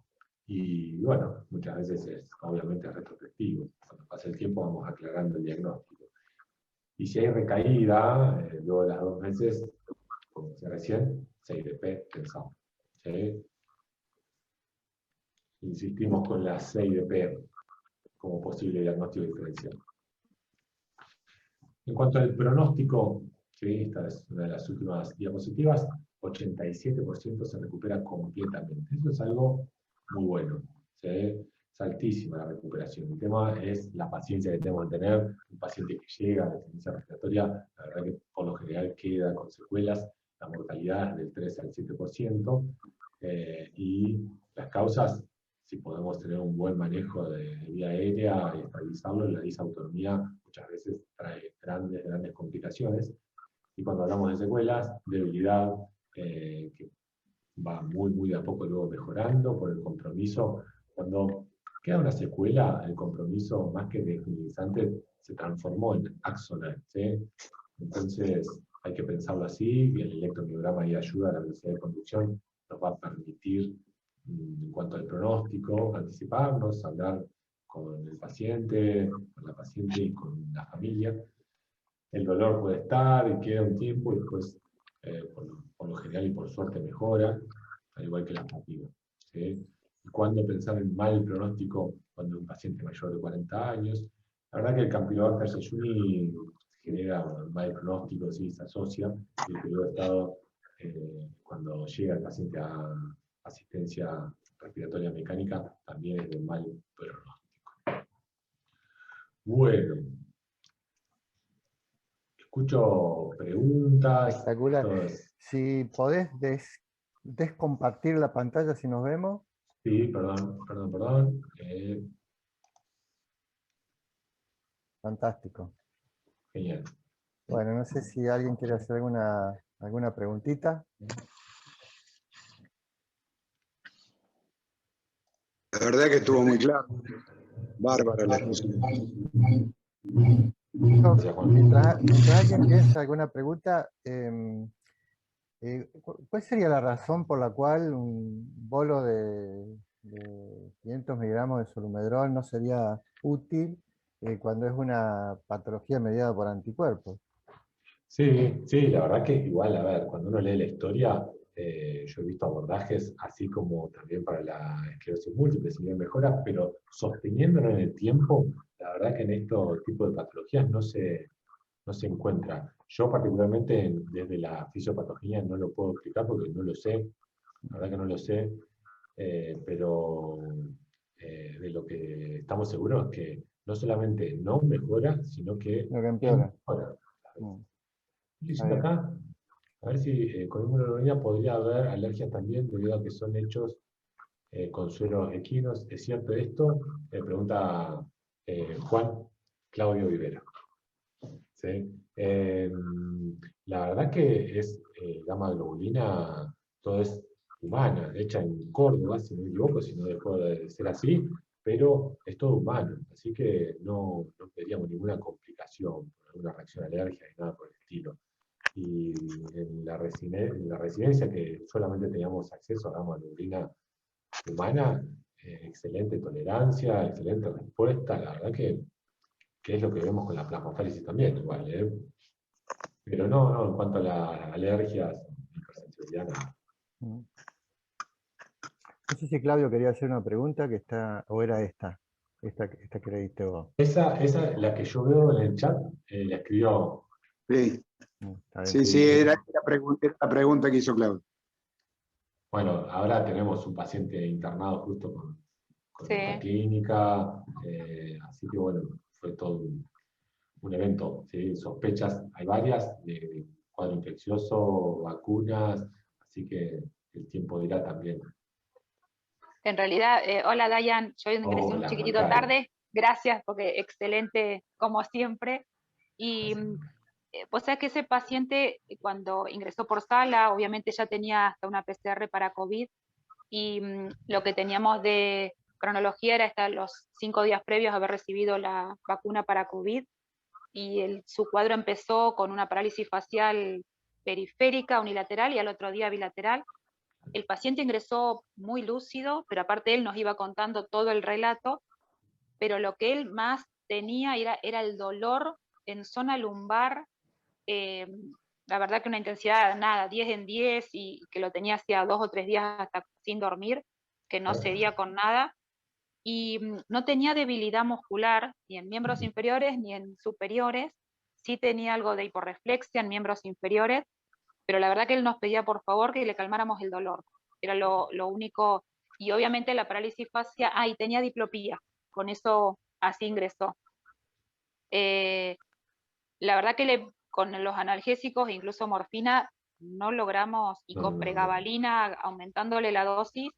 y bueno, muchas veces es obviamente retrospectivo. Cuando pasa el tiempo vamos aclarando el diagnóstico. Y si hay recaída, luego de las 2 meses, como decía recién, 6DP pensamos. ¿Sí? Insistimos con la 6DP como posible diagnóstico diferencial. En cuanto al pronóstico, ¿sí? Esta es una de las últimas diapositivas, 87% se recupera completamente. Eso es algo muy bueno, ¿sí? Es altísima la recuperación. El tema es la paciencia que tenemos que tener. Un paciente que llega a la deficiencia respiratoria, la verdad que por lo general queda con secuelas. La mortalidad es del 3 al 7%, y las causas, si podemos tener un buen manejo de vía aérea y estabilizarlo, la disautonomía muchas veces trae grandes complicaciones. Y cuando hablamos de secuelas, debilidad, que va muy de a poco luego mejorando por el compromiso. Cuando queda una secuela, el compromiso, más que desminimizante, se transformó en axonal, ¿sí? Entonces, hay que pensarlo así, y el electromiograma ahí ayuda a la velocidad de conducción, nos va a permitir, en cuanto al pronóstico, anticiparnos, hablar con el paciente, con la paciente y con la familia. El dolor puede estar y queda un tiempo, y después, por lo general y por suerte, mejora, al igual que la fatiga, ¿sí? ¿Y cuándo pensar en mal pronóstico? Cuando un paciente mayor de 40 años. La verdad que el Campylobacter jejuni genera un mal pronóstico, ¿sí? Se asocia, y el periodo de estado, cuando llega el paciente a asistencia respiratoria mecánica, también es de mal pronóstico. Bueno. Escucho preguntas. Espectacular. Si podés descompartir la pantalla si nos vemos. Sí, perdón. Fantástico. Genial. Bueno, no sé si alguien quiere hacer alguna preguntita. La verdad que estuvo muy claro. Bárbara la exposición. Gracias, Juan. Mientras alguien piensa alguna pregunta, ¿cuál sería la razón por la cual un bolo de 500 miligramos de solumedrol no sería útil cuando es una patología mediada por anticuerpos? Sí, sí, la verdad que igual, a ver, cuando uno lee la historia, yo he visto abordajes así como también para la esclerosis múltiple, si bien mejoras, pero sosteniéndolo en el tiempo, la verdad que en estos tipos de patologías no se encuentra. Yo particularmente desde la fisiopatología no lo puedo explicar porque no lo sé, la verdad que no lo sé, pero de lo que estamos seguros es que no solamente no mejora, sino que Lo que empeora. empeora. Mm, Estoy está diciendo bien. acá, a ver si con inmunoglobulina podría haber alergias también debido a que son hechos con suelos equinos. ¿Es cierto esto? Pregunta Juan Claudio Vivera. ¿Sí? La verdad que es gamma globulina, todo es humana, hecha en Córdoba, si no me equivoco, si no dejó de ser así, pero es todo humano, así que no veríamos ninguna complicación, alguna reacción alérgica ni nada por el estilo. Y en la residencia que solamente teníamos acceso a gamma globulina humana, excelente tolerancia, excelente respuesta, la verdad que es lo que vemos con la plasmaféresis también, igual, ¿eh? Pero no, en cuanto a las alergias, hipersensibilidad, nada. Mm. No sé si Claudio quería hacer una pregunta que está, o era esta que leíste vos. Esa, la que yo veo en el chat, la escribió, Sí, Está bien. sí, sí, sí, era la pregunta que hizo Claudio. bueno, ahora tenemos un paciente internado justo con Sí. esta clínica, así que bueno, fue todo un evento, ¿sí? Sospechas, hay varias, de cuadro infeccioso, vacunas, así que el tiempo dirá también. En realidad, hola Dayan, yo ingresé un Hola, chiquitito Natalia. tarde, gracias porque excelente como siempre. Y pues sabés que ese paciente cuando ingresó por sala, obviamente ya tenía hasta una PCR para COVID y lo que teníamos de cronología era hasta los 5 días previos a haber recibido la vacuna para COVID y su cuadro empezó con una parálisis facial periférica unilateral y al otro día bilateral. El paciente ingresó muy lúcido, pero aparte él nos iba contando todo el relato, pero lo que él más tenía era el dolor en zona lumbar, eh, la verdad que una intensidad, nada, 10 en 10, y que lo tenía hacía 2 o 3 días hasta sin dormir, que no cedía con nada, y no tenía debilidad muscular, ni en miembros inferiores ni en superiores, sí tenía algo de hiporreflexia en miembros inferiores, pero la verdad que él nos pedía por favor que le calmáramos el dolor, era lo único, y obviamente la parálisis facial, y tenía diplopía, con eso así ingresó. La verdad que con los analgésicos, incluso morfina, no logramos, y con pregabalina, aumentándole la dosis,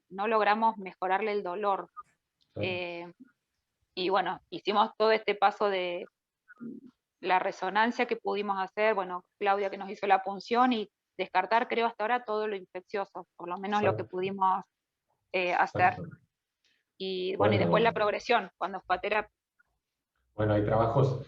no logramos mejorarle el dolor. Y bueno, hicimos todo este paso de la resonancia que pudimos hacer, bueno, Claudia que nos hizo la punción y descartar, creo, hasta ahora todo lo infeccioso, por lo menos lo que pudimos hacer. Y bueno, y después la progresión, cuando fue a terapia. Bueno, hay trabajos,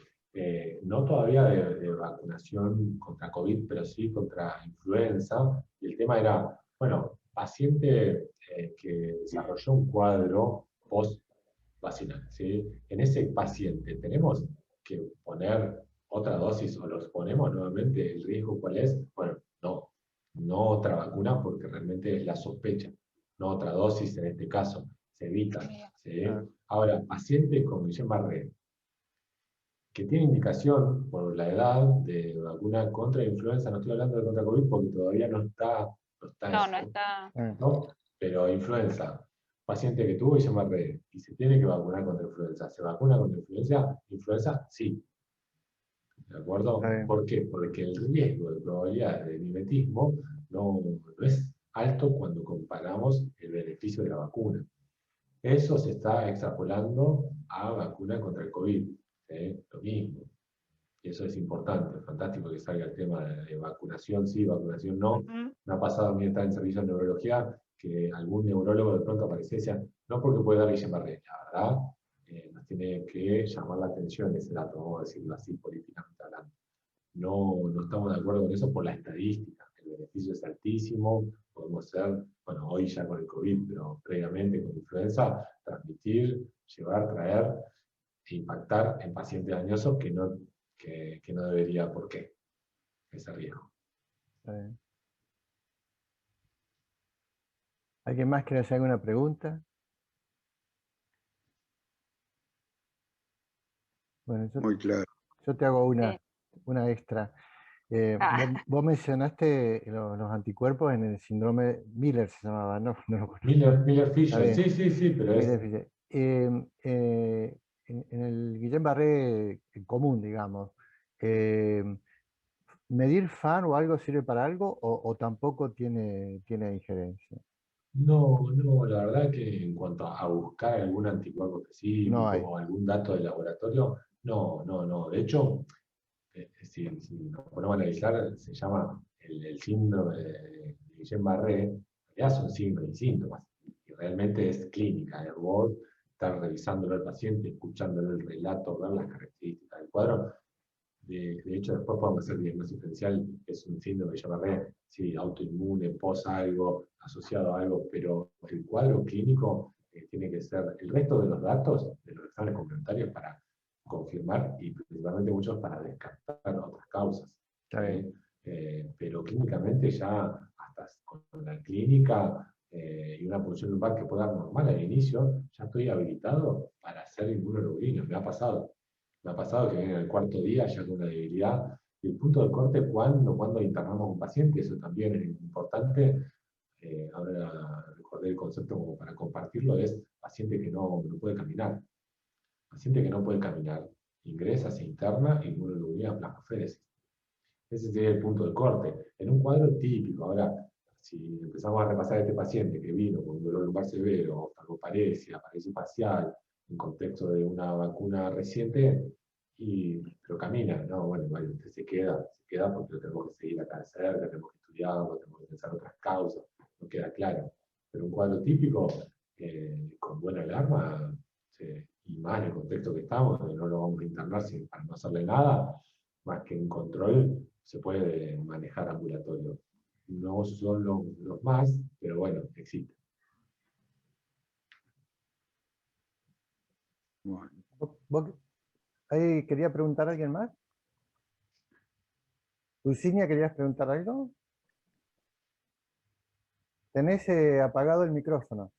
no todavía de vacunación contra COVID, pero sí contra influenza. Y el tema era, bueno, paciente que desarrolló un cuadro post-vacinal, ¿sí? En ese paciente, ¿tenemos que poner otra dosis o los ponemos nuevamente? ¿El riesgo cuál es? Bueno, no otra vacuna porque realmente es la sospecha, no otra dosis en este caso, se evita, ¿sí? Ahora, paciente con Guillain-Barré, que tiene indicación por la edad de vacuna contra influenza, no estoy hablando de contra COVID porque todavía no está No eso, está. ¿no? Pero influenza, paciente que tuvo Guillain-Barré y se tiene que vacunar contra influenza, ¿se vacuna contra influenza? Influenza, sí. ¿De acuerdo? ¿Por qué? Porque el riesgo de probabilidad de mimetismo no es alto cuando comparamos el beneficio de la vacuna. Eso se está extrapolando a vacuna contra el COVID. Lo mismo. Y eso es importante, fantástico que salga el tema de vacunación sí, vacunación no. Me ha pasado a mí estar en servicio de neurología que algún neurólogo de pronto aparecía y decía, no porque puede dar Guillain-Barré. La verdad, no tiene que llamar la atención ese dato, vamos a decirlo así, políticamente hablando. No estamos de acuerdo con eso por la estadística. El beneficio es altísimo, podemos ser, bueno, hoy ya con el COVID, pero previamente con influenza, transmitir, llevar, traer e impactar en pacientes dañosos que no debería por qué ese riesgo. ¿Alguien más quiere hacer alguna pregunta? Bueno, Muy claro. yo te hago Sí. una extra. Vos mencionaste los anticuerpos en el síndrome Miller, se llamaba, no, no lo conozco. Miller-Fisher, Está bien. sí, pero es... Miller-Fisher. En el Guillain-Barré común, digamos, ¿medir FAN o algo sirve para algo o tampoco tiene injerencia? No, la verdad que en cuanto a buscar algún anticuerpo No específico hay. o algún dato de laboratorio, no. De hecho, si nos ponemos a analizar, se llama el síndrome de Guillain-Barré, en realidad son signos y síntomas, y realmente es clínica, es vos estar revisándolo al paciente, escuchándole el relato, ver las características del cuadro. De hecho, después podemos hacer diagnóstico diferencial, es un síndrome de Guillain-Barré, sí, autoinmune, pos algo, asociado a algo, pero el cuadro clínico tiene que ser el resto de los datos, de los exámenes complementarios para confirmar y principalmente muchos para descartar otras causas. Está bien. Pero clínicamente ya, hasta con la clínica y una punción lumbar que pueda dar normal al inicio, ya estoy habilitado para hacer inmunoglobulina. Me ha pasado que viene el cuarto día ya con una debilidad. Y el punto de corte, cuando internamos a un paciente, eso también es importante. Ahora recordé el concepto como para compartirlo, es paciente que no puede caminar. Paciente que no puede caminar, ingresa, se interna, inmunoglobulina, plasmaféresis. Ese sería el punto de corte. En un cuadro típico, ahora, si empezamos a repasar a este paciente que vino con un dolor lumbar severo, oftalmoparesia, paresia facial, en contexto de una vacuna reciente, pero camina, no, bueno, usted se queda porque lo tenemos que seguir acá de cerca, tenemos que estudiarlo, tenemos que pensar otras causas, no queda claro. Pero un cuadro típico, con buena alarma, y más en el contexto que estamos, donde no lo vamos a internar para no hacerle nada, más que un control, se puede manejar ambulatorio. No son los más, pero bueno, existen. Bueno. ¿Ahí quería preguntar a alguien más? Dulcinea, ¿querías preguntar algo? Tenés apagado el micrófono.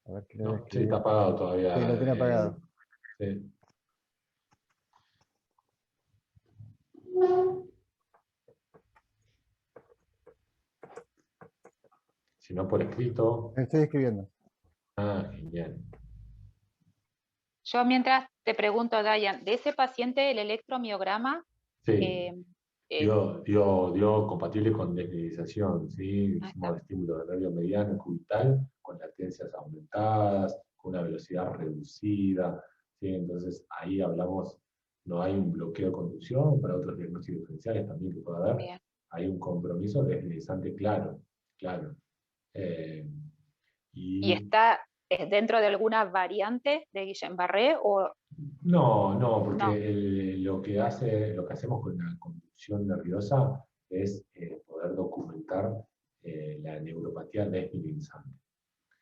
A ver qué le voy a No, sí, escribir. está apagado todavía. Sí, lo tiene apagado. Sí. Si no por escrito. Estoy escribiendo. Genial. Yo mientras te pregunto, Dayan, de ese paciente el electromiograma Sí, eh, dio compatible con desmineralización, ¿sí? Hicimos estímulo de nervio mediano y cubital, con latencias aumentadas, con una velocidad reducida, ¿sí? Entonces ahí hablamos, no hay un bloqueo de conducción, para otros diagnósticos diferenciales también que puede haber, bien. hay un compromiso desmineralizante claro. ¿Y está dentro de alguna variante de Guillain-Barré o No, porque no? lo que hacemos con la conducción nerviosa es poder documentar la neuropatía desmineralizante.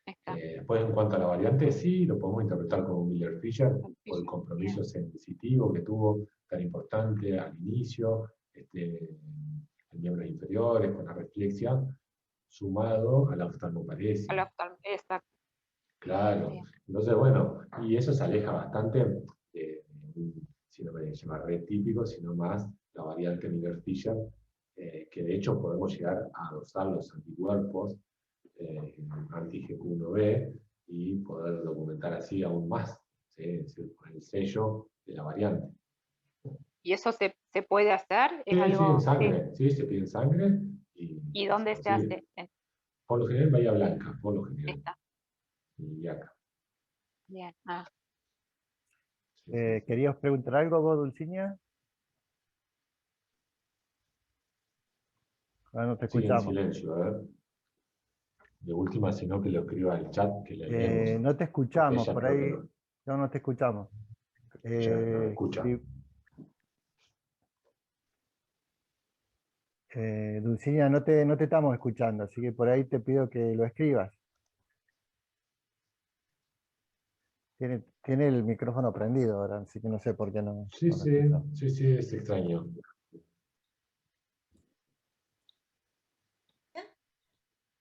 Está. Después, en cuanto a la variante, sí, lo podemos interpretar como Miller-Fisher por el compromiso Bien. sensitivo que tuvo tan importante al inicio, en miembros inferiores, con la reflexia, sumado a la oftalmoparesia. Exacto. Claro. Bien. Entonces, bueno, y eso se aleja bastante de un síndrome de Guillain-Barré típico, sino más la variante Miller-Fisher, que de hecho podemos llegar a dosar los anticuerpos anti-GQ1B y poder documentar así aún más, ¿sí? Es decir, con el sello de la variante. ¿Y eso se puede hacer? ¿Es Sí, en algo? Sí. sangre, sí, se pide en sangre ¿Y se dónde se consigue. hace? Por lo general en Bahía Blanca, por lo general. Está. Y acá. Bien. Sí. ¿Querías preguntar algo vos, Dulcinea? Ahora no te Sí, en escuchamos. silencio, a ver. De última, sino que lo escriba al chat, que le leemos. No te escuchamos, ella por creo ahí que no te escuchamos. Ella no me escucha. Dulcinea, no te estamos escuchando, así que por ahí te pido que lo escribas. Tiene el micrófono prendido ahora, así que no sé por qué no. Sí, no lo sí, escuchamos. sí, es extraño.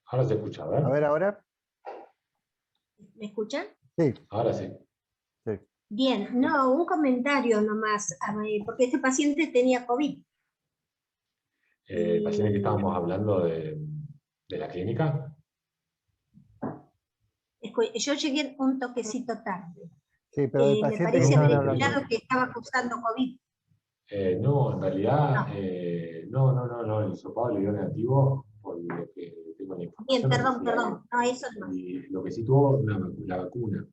Ahora se escucha, A ¿verdad? ver, ahora. ¿Me escuchan? Sí, Ahora sí. sí. Bien, no, un comentario nomás, porque este paciente tenía COVID. El paciente que estábamos hablando de la clínica. Yo llegué un toquecito tarde. Sí, pero el Me paciente que parece estaban haber hablando. escuchado que estaba cursando COVID. No, en realidad, no, el hisopado le dio negativo, por lo que tengo la información. Bien, no sé si perdón, no, eso no. y lo que sí tuvo la vacuna.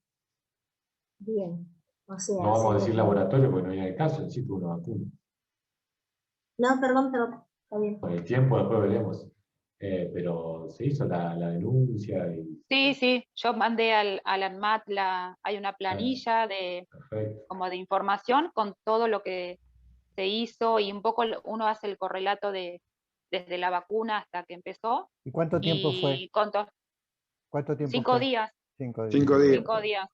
Bien, o sea... No vamos a decir se- laboratorio porque no hay el caso, en sí tuvo una vacuna. No, perdón, está bien. Con el tiempo después veremos. Pero se hizo la denuncia y Sí, yo mandé al ANMAT, hay una planilla perfecto. como de información con todo lo que se hizo y un poco uno hace el correlato desde la vacuna hasta que empezó. ¿Y cuánto tiempo fue? Y contó ¿Cuánto tiempo 5 fue? días, 5 días. 5 días. 5 días.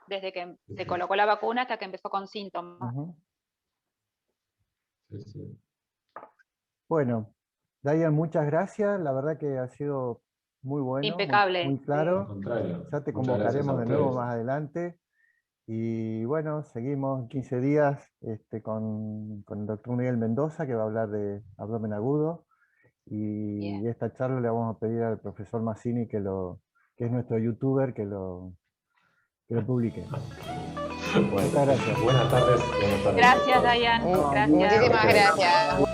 Desde que se colocó la vacuna hasta que empezó con síntomas. Ujú. Sí. Bueno, Dayan, muchas gracias. La verdad que ha sido muy bueno, Impecable. muy Al claro. contrario. Ya te Muchas gracias convocaremos a de nuevo ustedes. más adelante. Y bueno, seguimos 15 días con el doctor Miguel Mendoza, que va a hablar de abdomen agudo. Y Bien. esta charla le vamos a pedir al profesor Massini, que es nuestro youtuber, que lo publique. Bueno, Muchas gracias. buenas tardes. Buenas tardes. Gracias, Dayan. Gracias. Muchísimas gracias.